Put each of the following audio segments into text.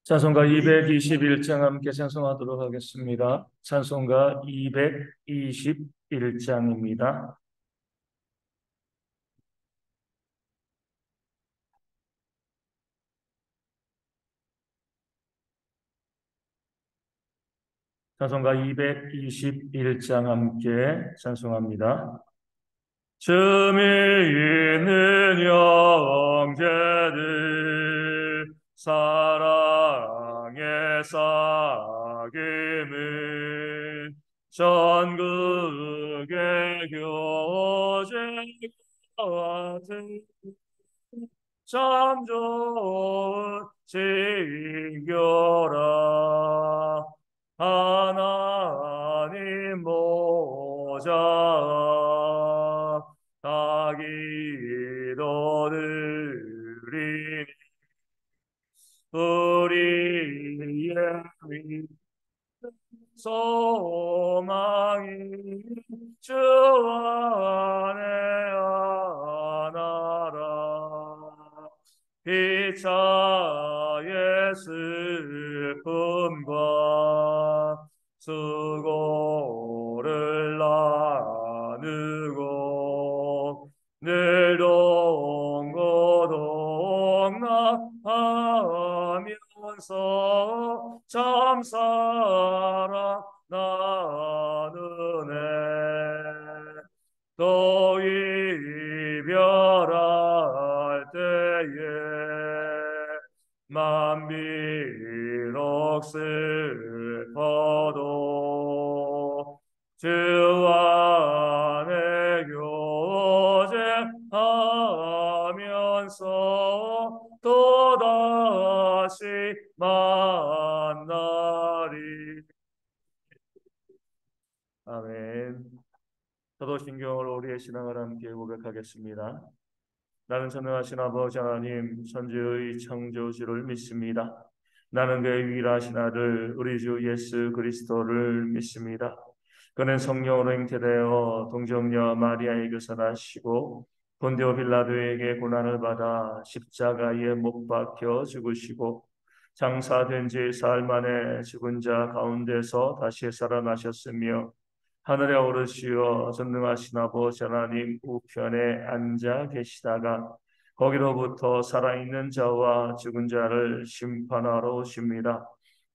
찬송가 221장 함께 찬송하도록 하겠습니다. 찬송가 221장입니다. 찬송가 221장 함께 찬송합니다. 흠이 있는 형제들 사랑의 사귐은 전국의 교제 같은 참 좋은 징교라. 하나님 보좌 다 기도드리니 우리의 소망이 주 안에 하나라. 피차의 슬픔과 수고를 나누고 늘 동고동락하면서 참 사랑 나누네. 또 이별할 때에 비록 슬퍼도 주 안에 교제하면서 또다시 만나리. 아멘. 저도 신경으로 우리의 신앙을 함께 고백하겠습니다. 나는 전능하신 아버지 하나님 천지의 창조주를 믿습니다. 나는 그의 유일하신 아들 우리 주 예수 그리스도를 믿습니다. 그는 성령으로 잉태되어 동정녀 마리아에게서 나시고 본디오 빌라도에게 고난을 받아 십자가에 못 박혀 죽으시고 장사된 지 사흘 만에 죽은 자 가운데서 다시 살아나셨으며 하늘에 오르시어 전능하신 아버지 하나님 우편에 앉아 계시다가 거기로부터 살아있는 자와 죽은 자를 심판하러 오십니다.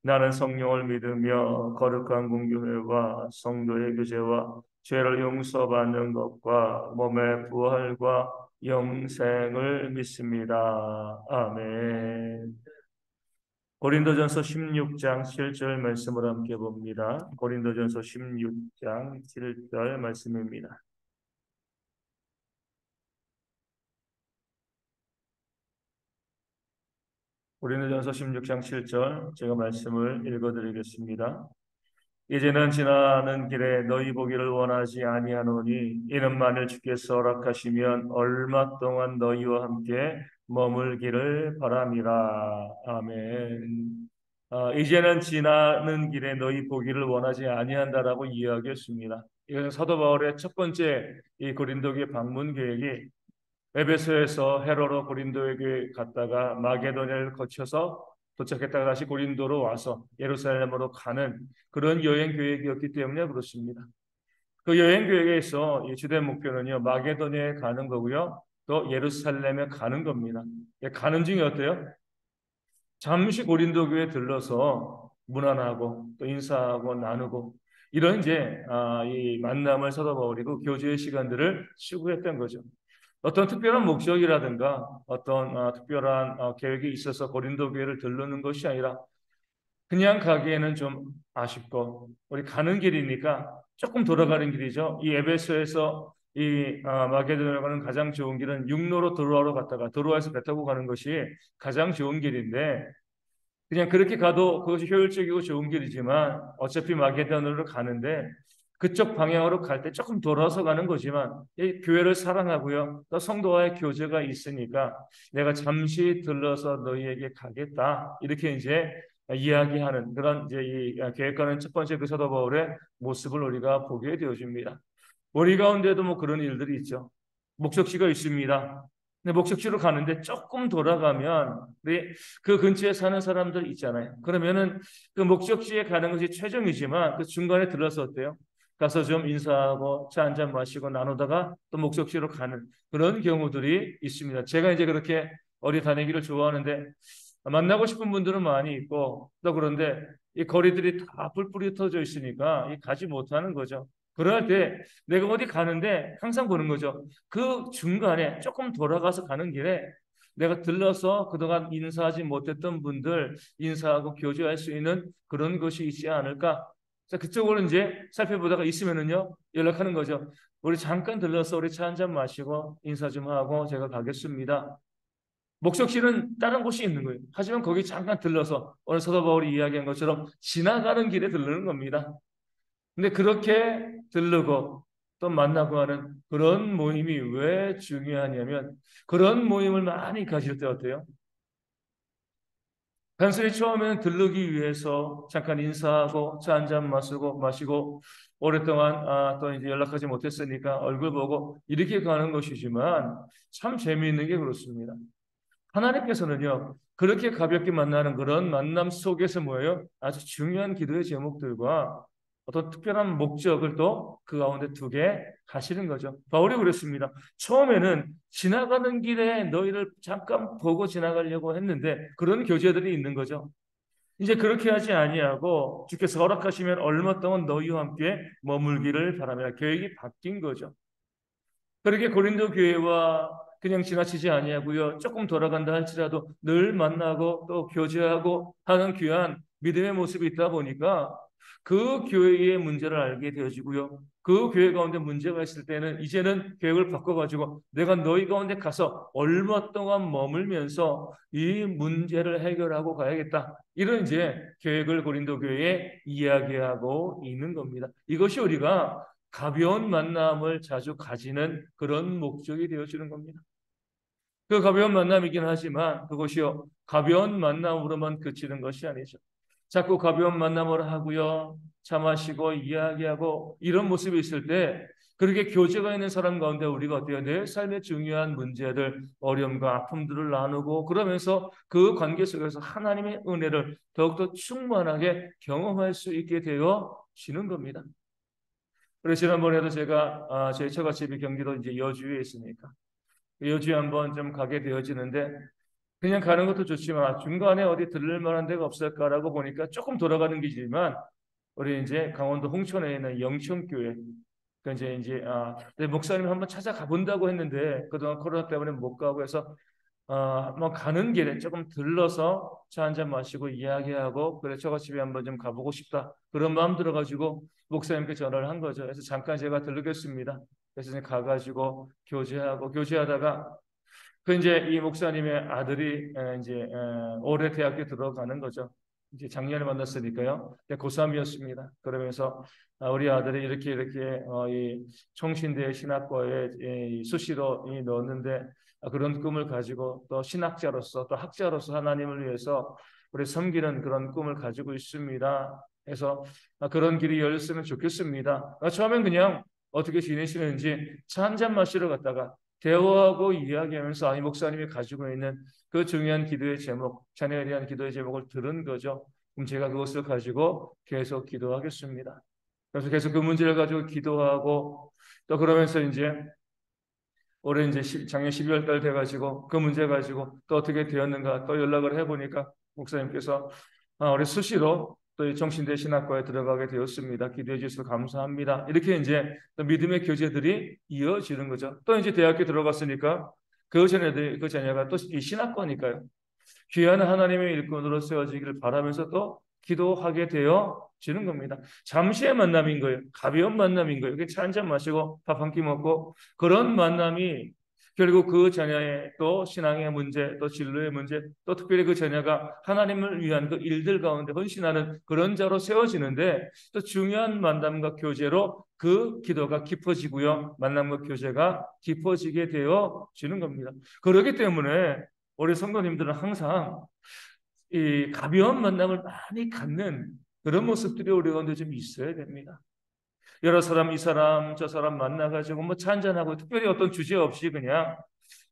나는 성령을 믿으며 거룩한 공교회와 성도의 교제와 죄를 용서받는 것과 몸의 부활과 영생을 믿습니다. 아멘. 고린도전서 16장 7절 말씀을 함께 봅니다. 고린도전서 16장 7절 말씀입니다. 고린도전서 16장 7절 제가 말씀을 읽어드리겠습니다. 이제는 지나는 길에 너희 보기를 원하지 아니하노니 이는 만일 주께서 허락하시면 얼마 동안 너희와 함께 머물기를 바람이라. 아멘. 이제는 지나는 길에 너희 보기를 원하지 아니한다라고 이야기했습니다. 이것은 사도 바울의 첫 번째 이 고린도교회 방문 계획이 에베소에서 헤로로 고린도에게 갔다가 마게도냐를 거쳐서 도착했다가 다시 고린도로 와서 예루살렘으로 가는 그런 여행 계획이었기 때문에 그렇습니다. 그 여행 계획에서 이 주된 목표는요 마게도냐에 가는 거고요 또 예루살렘에 가는 겁니다. 가는 중에 어때요? 잠시 고린도 교회에 들러서 문안하고 또 인사하고 나누고 이런 이제 이 만남을 사도 바울이 그 교제의 시간들을 추구했던 거죠. 어떤 특별한 목적이라든가 어떤 특별한 계획이 있어서 고린도 교회를 들르는 것이 아니라 그냥 가기에는 좀 아쉽고 우리 가는 길이니까 조금 돌아가는 길이죠. 이 에베소에서 이 마게도냐로 가는 가장 좋은 길은 육로로 드로아로 갔다가 드로아에서 배 타고 가는 것이 가장 좋은 길인데 그냥 그렇게 가도 그것이 효율적이고 좋은 길이지만 어차피 마게도냐로 가는데 그쪽 방향으로 갈 때 조금 돌아서 가는 거지만 이 교회를 사랑하고요. 또 성도와의 교제가 있으니까 내가 잠시 들러서 너희에게 가겠다. 이렇게 이제 이야기하는 그런 이제 이 계획하는 첫 번째 그 사도 바울의 모습을 우리가 보게 되어집니다. 우리 가운데도 뭐 그런 일들이 있죠. 목적지가 있습니다. 근데 목적지로 가는데 조금 돌아가면 그 근처에 사는 사람들 있잖아요. 그러면은 그 목적지에 가는 것이 최종이지만 그 중간에 들러서 어때요? 가서 좀 인사하고 차 한 잔 마시고 나누다가 또 목적지로 가는 그런 경우들이 있습니다. 제가 이제 그렇게 어디 다니기를 좋아하는데 만나고 싶은 분들은 많이 있고 또 그런데 이 거리들이 다 뿔뿔이 흩어져 있으니까 가지 못하는 거죠. 그럴 때 내가 어디 가는데 항상 보는 거죠. 그 중간에 조금 돌아가서 가는 길에 내가 들러서 그동안 인사하지 못했던 분들 인사하고 교제할 수 있는 그런 것이 있지 않을까? 자, 그쪽으로 이제 살펴보다가 있으면은요, 연락하는 거죠. 우리 잠깐 들러서 우리 차 한 잔 마시고 인사 좀 하고 제가 가겠습니다. 목적지는 다른 곳이 있는 거예요. 하지만 거기 잠깐 들러서 오늘 사도 바울이 이야기한 것처럼 지나가는 길에 들르는 겁니다. 근데 그렇게 들르고 또 만나고 하는 그런 모임이 왜 중요하냐면 그런 모임을 많이 가질 때 어때요? 단순히 처음에는 들르기 위해서 잠깐 인사하고 차 한 잔 마시고 오랫동안 또 이제 연락하지 못했으니까 얼굴 보고 이렇게 가는 것이지만 참 재미있는 게 그렇습니다. 하나님께서는요, 그렇게 가볍게 만나는 그런 만남 속에서 뭐예요? 아주 중요한 기도의 제목들과 어떤 특별한 목적을 또 그 가운데 두게 하시는 거죠. 바울이 그랬습니다. 처음에는 지나가는 길에 너희를 잠깐 보고 지나가려고 했는데 그런 교제들이 있는 거죠. 이제 그렇게 하지 아니하고 주께서 허락하시면 얼마 동안 너희와 함께 머물기를 바랍니다. 계획이 바뀐 거죠. 그렇게 고린도 교회와 그냥 지나치지 아니하고요. 조금 돌아간다 할지라도 늘 만나고 또 교제하고 하는 귀한 믿음의 모습이 있다 보니까 그 교회의 문제를 알게 되어지고요. 그 교회 가운데 문제가 있을 때는 이제는 계획을 바꿔가지고 내가 너희 가운데 가서 얼마 동안 머물면서 이 문제를 해결하고 가야겠다. 이런 이제 계획을 고린도 교회에 이야기하고 있는 겁니다. 이것이 우리가 가벼운 만남을 자주 가지는 그런 목적이 되어주는 겁니다. 그 가벼운 만남이긴 하지만 그것이요 가벼운 만남으로만 그치는 것이 아니죠. 자꾸 가벼운 만남을 하고요, 차 마시고 이야기하고 이런 모습이 있을 때 그렇게 교제가 있는 사람 가운데 우리가 어때요? 내 삶의 중요한 문제들, 어려움과 아픔들을 나누고 그러면서 그 관계 속에서 하나님의 은혜를 더욱더 충만하게 경험할 수 있게 되어지는 겁니다. 그래서 지난번에도 제가 저희 처가집이 경기도 이제 여주에 있으니까 여주에 한번 좀 가게 되어지는데 그냥 가는 것도 좋지만 중간에 어디 들를 만한 데가 없을까라고 보니까 조금 돌아가는 길이지만 우리 이제 강원도 홍천에 있는 영천교회 그 이제 내 목사님 한번 찾아가 본다고 했는데 그동안 코로나 때문에 못 가고 해서 뭐 가는 길에 조금 들러서 차 한 잔 마시고 이야기하고 그래 처갓집에 한번 좀 가보고 싶다 그런 마음 들어가지고 목사님께 전화를 한 거죠. 그래서 잠깐 제가 들르겠습니다. 그래서 이제 가가지고 교제하다가 그 이제 이 목사님의 아들이 올해 대학교 들어가는 거죠. 이제 작년에 만났으니까요. 고3이었습니다. 그러면서 우리 아들이 이렇게 이 총신대 신학과에 수시로 넣었는데 그런 꿈을 가지고 또 신학자로서 또 학자로서 하나님을 위해서 우리 섬기는 그런 꿈을 가지고 있습니다. 그래서 그런 길이 열렸으면 좋겠습니다. 처음엔 그냥 어떻게 지내시는지 차 한 잔 마시러 갔다가 대화하고 이야기하면서 이 목사님이 가지고 있는 그 중요한 기도의 제목, 자녀에 대한 기도의 제목을 들은 거죠. 그럼 제가 그것을 가지고 계속 기도하겠습니다. 그래서 계속 그 문제를 가지고 기도하고 또 그러면서 이제 올해 이제 작년 12월 달 돼가지고 그 문제 가지고 또 어떻게 되었는가 또 연락을 해보니까 목사님께서 우리 수시로 또 이 정신대 신학과에 들어가게 되었습니다. 기도해 주셔서 감사합니다. 이렇게 이제 또 믿음의 교제들이 이어지는 거죠. 또 이제 대학교 들어갔으니까 그 자녀가 또 이 신학과니까요. 귀한 하나님의 일꾼으로 세워지기를 바라면서 또 기도하게 되어지는 겁니다. 잠시의 만남인 거예요. 가벼운 만남인 거예요. 차 한 잔 마시고 밥 한 끼 먹고 그런 만남이 결국 그 자녀의 또 신앙의 문제, 또 진로의 문제, 또 특별히 그 자녀가 하나님을 위한 그 일들 가운데 헌신하는 그런 자로 세워지는데 또 중요한 만남과 교제로 그 기도가 깊어지고요. 만남과 교제가 깊어지게 되어지는 겁니다. 그렇기 때문에 우리 성도님들은 항상 이 가벼운 만남을 많이 갖는 그런 모습들이 우리 가운데 좀 있어야 됩니다. 여러 사람 이 사람 저 사람 만나가지고 뭐 차 한잔하고 특별히 어떤 주제 없이 그냥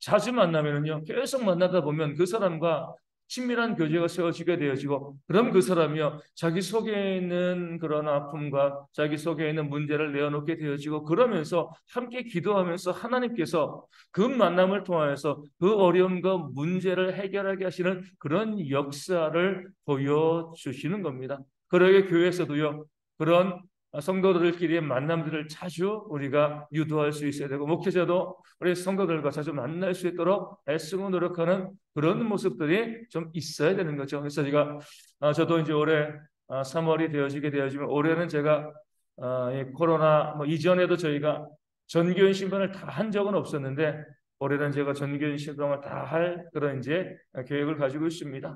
자주 만나면은요, 계속 만나다 보면 그 사람과 친밀한 교제가 세워지게 되어지고, 그럼 그 사람이요, 자기 속에 있는 그런 아픔과 자기 속에 있는 문제를 내어놓게 되어지고, 그러면서 함께 기도하면서 하나님께서 그 만남을 통하여서 그 어려움과 문제를 해결하게 하시는 그런 역사를 보여주시는 겁니다. 그러게 교회에서도요, 그런 성도들끼리의 만남들을 자주 우리가 유도할 수 있어야 되고, 목회자도 우리 성도들과 자주 만날 수 있도록 애쓰고 노력하는 그런 모습들이 좀 있어야 되는 거죠. 그래서 저도 이제 올해 3월이 되어지게 되어지면, 올해는 제가 이 코로나 이전에도 저희가 전교인 신방을 다 한 적은 없었는데, 올해는 제가 전교인 신방을 다 할 그런 이제 계획을 가지고 있습니다.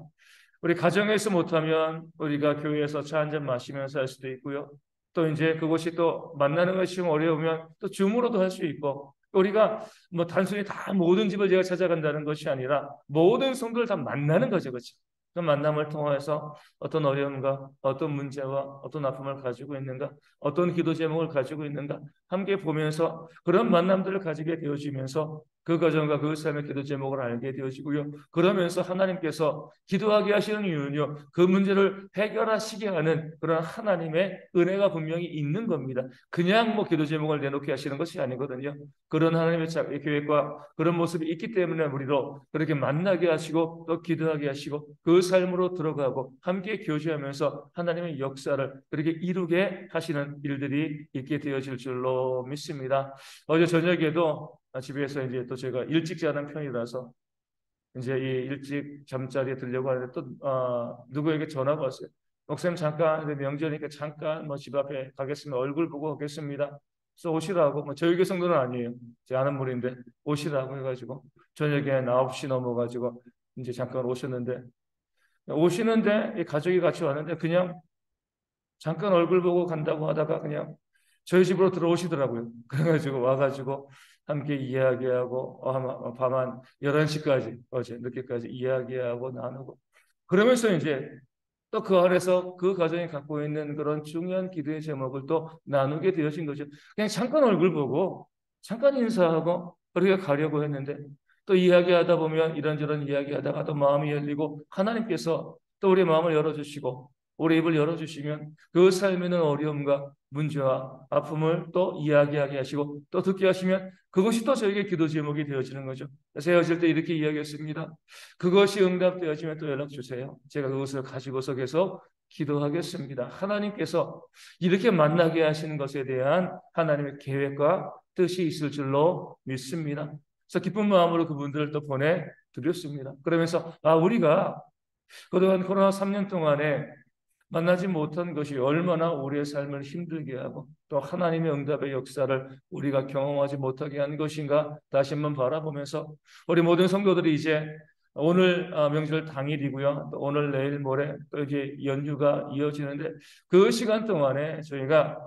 우리 가정에서 못하면 우리가 교회에서 차 한 잔 마시면서 할 수도 있고요. 또 이제 그것이 또 만나는 것이 좀 어려우면 또 줌으로도 할 수 있고, 우리가 뭐 단순히 다 모든 집을 제가 찾아간다는 것이 아니라 모든 성도를 다 만나는 거죠, 그렇죠? 그 만남을 통해서 어떤 어려움과 어떤 문제와 어떤 아픔을 가지고 있는가, 어떤 기도 제목을 가지고 있는가 함께 보면서 그런 만남들을 가지게 되어지면서 그 과정과 그 삶의 기도 제목을 알게 되어지고요. 그러면서 하나님께서 기도하게 하시는 이유는요, 그 문제를 해결하시게 하는 그런 하나님의 은혜가 분명히 있는 겁니다. 그냥 뭐 기도 제목을 내놓게 하시는 것이 아니거든요. 그런 하나님의 계획과 그런 모습이 있기 때문에 우리로 그렇게 만나게 하시고 또 기도하게 하시고 그 삶으로 들어가고 함께 교제하면서 하나님의 역사를 그렇게 이루게 하시는 일들이 있게 되어질 줄로 믿습니다. 어제 저녁에도 집에서 이제 또 제가 일찍 자는 편이라서 이제 이 일찍 잠자리에 들려고 하는데 또 누구에게 전화가 왔어요. 목사님 잠깐 명절이니까 잠깐 뭐 집 앞에 가겠습니다. 얼굴 보고 오겠습니다. 그래서 오시라고, 뭐 저희 교회 성도는 아니에요. 제 아는 분인데 오시라고 해가지고 저녁에 9시 넘어가지고 이제 잠깐 오시는데 이 가족이 같이 왔는데 그냥 잠깐 얼굴 보고 간다고 하다가 그냥 저희 집으로 들어오시더라고요. 그래가지고 와가지고 함께 이야기하고 밤 한 11시까지 어제 늦게까지 이야기하고 나누고, 그러면서 이제 또 그 안에서 그 가정이 갖고 있는 그런 중요한 기도의 제목을 또 나누게 되어진 거죠. 그냥 잠깐 얼굴 보고 잠깐 인사하고 그렇게 가려고 했는데, 또 이야기하다 보면 이런저런 이야기하다가 또 마음이 열리고 하나님께서 또 우리 마음을 열어주시고 우리 입을 열어주시면 그 삶에 있는 어려움과 문제와 아픔을 또 이야기하게 하시고 또 듣게 하시면 그것이 또 저에게 기도 제목이 되어지는 거죠. 그래서 헤어질 때 이렇게 이야기했습니다. 그것이 응답되어지면 또 연락 주세요. 제가 그것을 가지고서 계속 기도하겠습니다. 하나님께서 이렇게 만나게 하시는 것에 대한 하나님의 계획과 뜻이 있을 줄로 믿습니다. 그래서 기쁜 마음으로 그분들을 또 보내드렸습니다. 그러면서 우리가 그동안 코로나 3년 동안에 만나지 못한 것이 얼마나 우리의 삶을 힘들게 하고 또 하나님의 응답의 역사를 우리가 경험하지 못하게 한 것인가 다시 한번 바라보면서, 우리 모든 성도들이 이제 오늘 명절 당일이고요. 또 오늘 내일 모레 또 이제 연휴가 이어지는데, 그 시간 동안에 저희가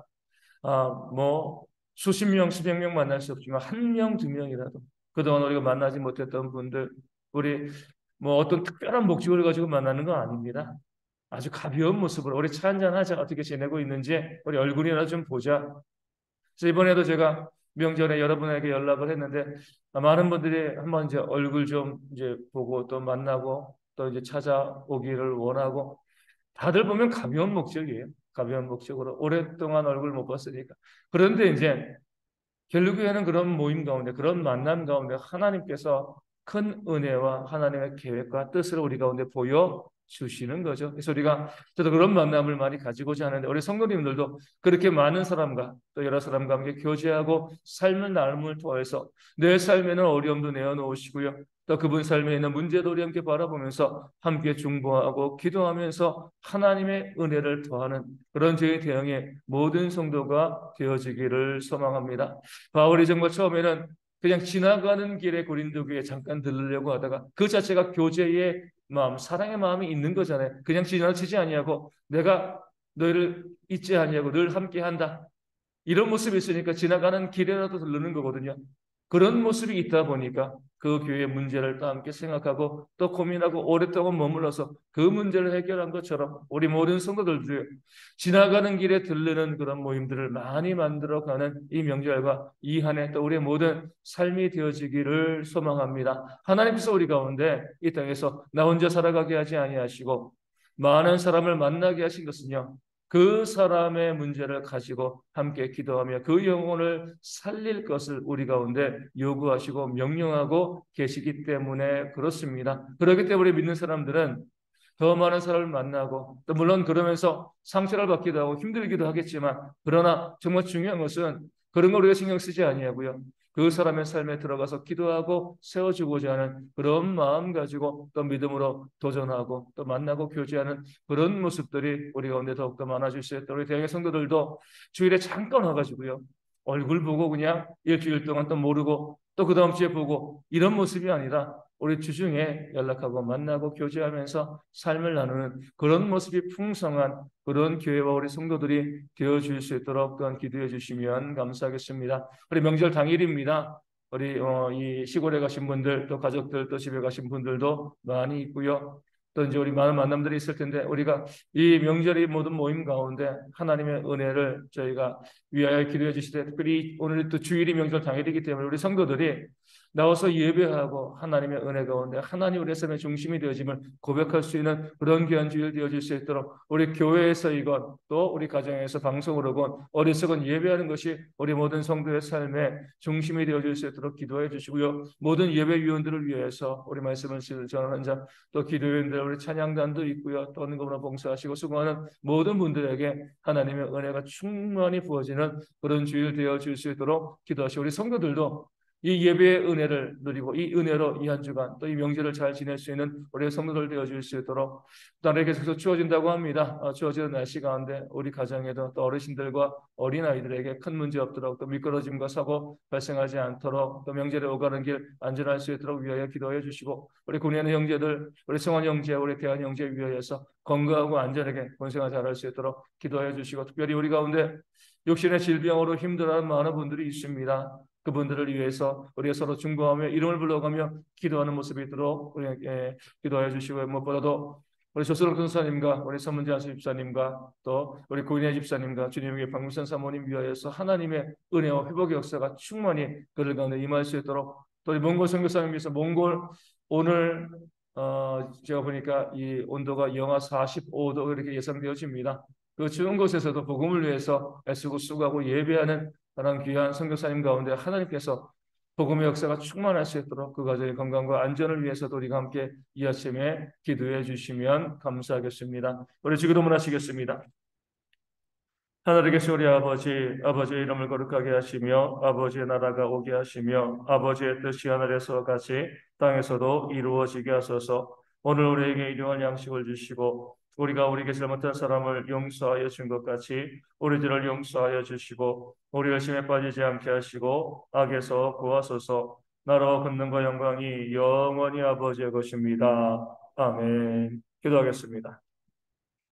뭐 수십 명 수백 명 만날 수 없지만 한 명 두 명이라도 그동안 우리가 만나지 못했던 분들, 우리 뭐 어떤 특별한 목적을 가지고 만나는 건 아닙니다. 아주 가벼운 모습으로 우리 차 한잔 하자, 어떻게 지내고 있는지 우리 얼굴이나 좀 보자. 그래서 이번에도 제가 명절에 여러분에게 연락을 했는데 많은 분들이 한번 이제 얼굴 좀 이제 보고 또 만나고 또 이제 찾아오기를 원하고, 다들 보면 가벼운 목적이에요. 가벼운 목적으로 오랫동안 얼굴 못 봤으니까. 그런데 이제 결국에는 그런 모임 가운데 그런 만남 가운데 하나님께서 큰 은혜와 하나님의 계획과 뜻을 우리 가운데 보여 주시는 거죠. 그래서 저도 그런 만남을 많이 가지고자 하는데, 우리 성도님들도 그렇게 많은 사람과 또 여러 사람과 함께 교제하고 삶을 나눔을 통해서 내 삶에는 어려움도 내어놓으시고요. 또 그분 삶에 있는 문제도 우리 함께 바라보면서 함께 중보하고 기도하면서 하나님의 은혜를 더하는 그런 저희 대형의 모든 성도가 되어지기를 소망합니다. 바울이 정말 처음에는 그냥 지나가는 길에 고린도 교회에 잠깐 들르려고 하다가 그 자체가 교제의 마음, 사랑의 마음이 있는 거잖아요. 그냥 지나치지 아니하고 내가 너희를 잊지 아니하고 늘 함께한다, 이런 모습이 있으니까 지나가는 길에라도 들르는 거거든요. 그런 모습이 있다 보니까 그 교회의 문제를 또 함께 생각하고 또 고민하고 오랫동안 머물러서 그 문제를 해결한 것처럼 우리 모든 성도들도 지나가는 길에 들르는 그런 모임들을 많이 만들어가는 이 명절과 이 한 해 또 우리의 모든 삶이 되어지기를 소망합니다. 하나님께서 우리 가운데 이 땅에서 나 혼자 살아가게 하지 아니하시고 많은 사람을 만나게 하신 것은요, 그 사람의 문제를 가지고 함께 기도하며 그 영혼을 살릴 것을 우리 가운데 요구하시고 명령하고 계시기 때문에 그렇습니다. 그렇기 때문에 믿는 사람들은 더 많은 사람을 만나고 또 물론 그러면서 상처를 받기도 하고 힘들기도 하겠지만, 그러나 정말 중요한 것은 그런 걸 우리가 신경 쓰지 아니하고요, 그 사람의 삶에 들어가서 기도하고 세워주고자 하는 그런 마음 가지고 또 믿음으로 도전하고 또 만나고 교제하는 그런 모습들이 우리 가운데 더욱더 많아질 수 있도록 우리 대학의 성도들도 주일에 잠깐 와가지고요, 얼굴 보고 그냥 일주일 동안 또 모르고 또 그 다음 주에 보고 이런 모습이 아니라 우리 주중에 연락하고 만나고 교제하면서 삶을 나누는 그런 모습이 풍성한 그런 교회와 우리 성도들이 되어줄 수 있도록 또한 기도해 주시면 감사하겠습니다. 우리 명절 당일입니다. 우리 이 시골에 가신 분들 또 가족들 또 집에 가신 분들도 많이 있고요. 또 이제 우리 많은 만남들이 있을 텐데 우리가 이 명절이 모든 모임 가운데 하나님의 은혜를 저희가 위하여 기도해 주시되, 특별히 오늘 또 주일이 명절 당일이기 때문에 우리 성도들이 나와서 예배하고 하나님의 은혜 가운데 하나님 우리 삶의 중심이 되어짐을 고백할 수 있는 그런 귀한 주일 되어질 수 있도록 우리 교회에서이건 또 우리 가정에서 방송으로건 어디서건 예배하는 것이 우리 모든 성도의 삶의 중심이 되어질 수 있도록 기도해 주시고요. 모든 예배위원들을 위해서 우리 말씀을 전하는 자 또 기도위원들 우리 찬양단도 있고요. 또 언급으로 봉사하시고 수고하는 모든 분들에게 하나님의 은혜가 충만히 부어지는 그런 주일 되어질 수 있도록 기도하시고, 우리 성도들도 이 예배의 은혜를 누리고 이 은혜로 이 한 주간 또 이 명절을 잘 지낼 수 있는 우리 성도들 되어줄 수 있도록 또 하나님께 계속 주어진다고 합니다. 주어지는 날씨 가운데 우리 가정에도 또 어르신들과 어린아이들에게 큰 문제 없도록 또 미끄러짐과 사고 발생하지 않도록 또 명절에 오가는 길 안전할 수 있도록 위하여 기도해 주시고, 우리 군인의 형제들 우리 성원 형제 우리 대한 형제 위하여서 건강하고 안전하게 본생활 잘할 수 있도록 기도해 주시고, 특별히 우리 가운데 육신의 질병으로 힘들어하는 많은 분들이 있습니다. 그분들을 위해서 우리가 서로 중보하며 이름을 불러가며 기도하는 모습이 있도록 우리에게 기도해 주시고, 무엇보다도 우리 조수록 전사님과 우리 서문재 안수 집사님과 또 우리 고인의 집사님과 주님의 박문선 사모님 위하여서 하나님의 은혜와 회복의 역사가 충만히 그들 가운데 임할 수 있도록, 또 우리 몽골 선교사님 위해서 몽골 오늘 제가 보니까 이 온도가 영하 45도 이렇게 예상되어집니다. 그 추운 곳에서도 복음을 위해서 애쓰고 수고하고 예배하는 그런 귀한 선교사님 가운데 하나님께서 복음의 역사가 충만할 수 있도록 그 가정의 건강과 안전을 위해서도 우리가 함께 이 아침에 기도해 주시면 감사하겠습니다. 우리 지금은 하시겠습니다. 하늘에 계신 우리 아버지, 아버지의 이름을 거룩하게 하시며 아버지의 나라가 오게 하시며 아버지의 뜻이 하늘에서 같이 땅에서도 이루어지게 하소서. 오늘 우리에게 일용할 양식을 주시고 우리가 우리에게 잘못한 사람을 용서하여 준 것 같이 우리 죄를 용서하여 주시고 우리 열심에 빠지지 않게 하시고 악에서 구하소서. 나라와 권능과 영광이 영원히 아버지의 것입니다. 아멘. 기도하겠습니다.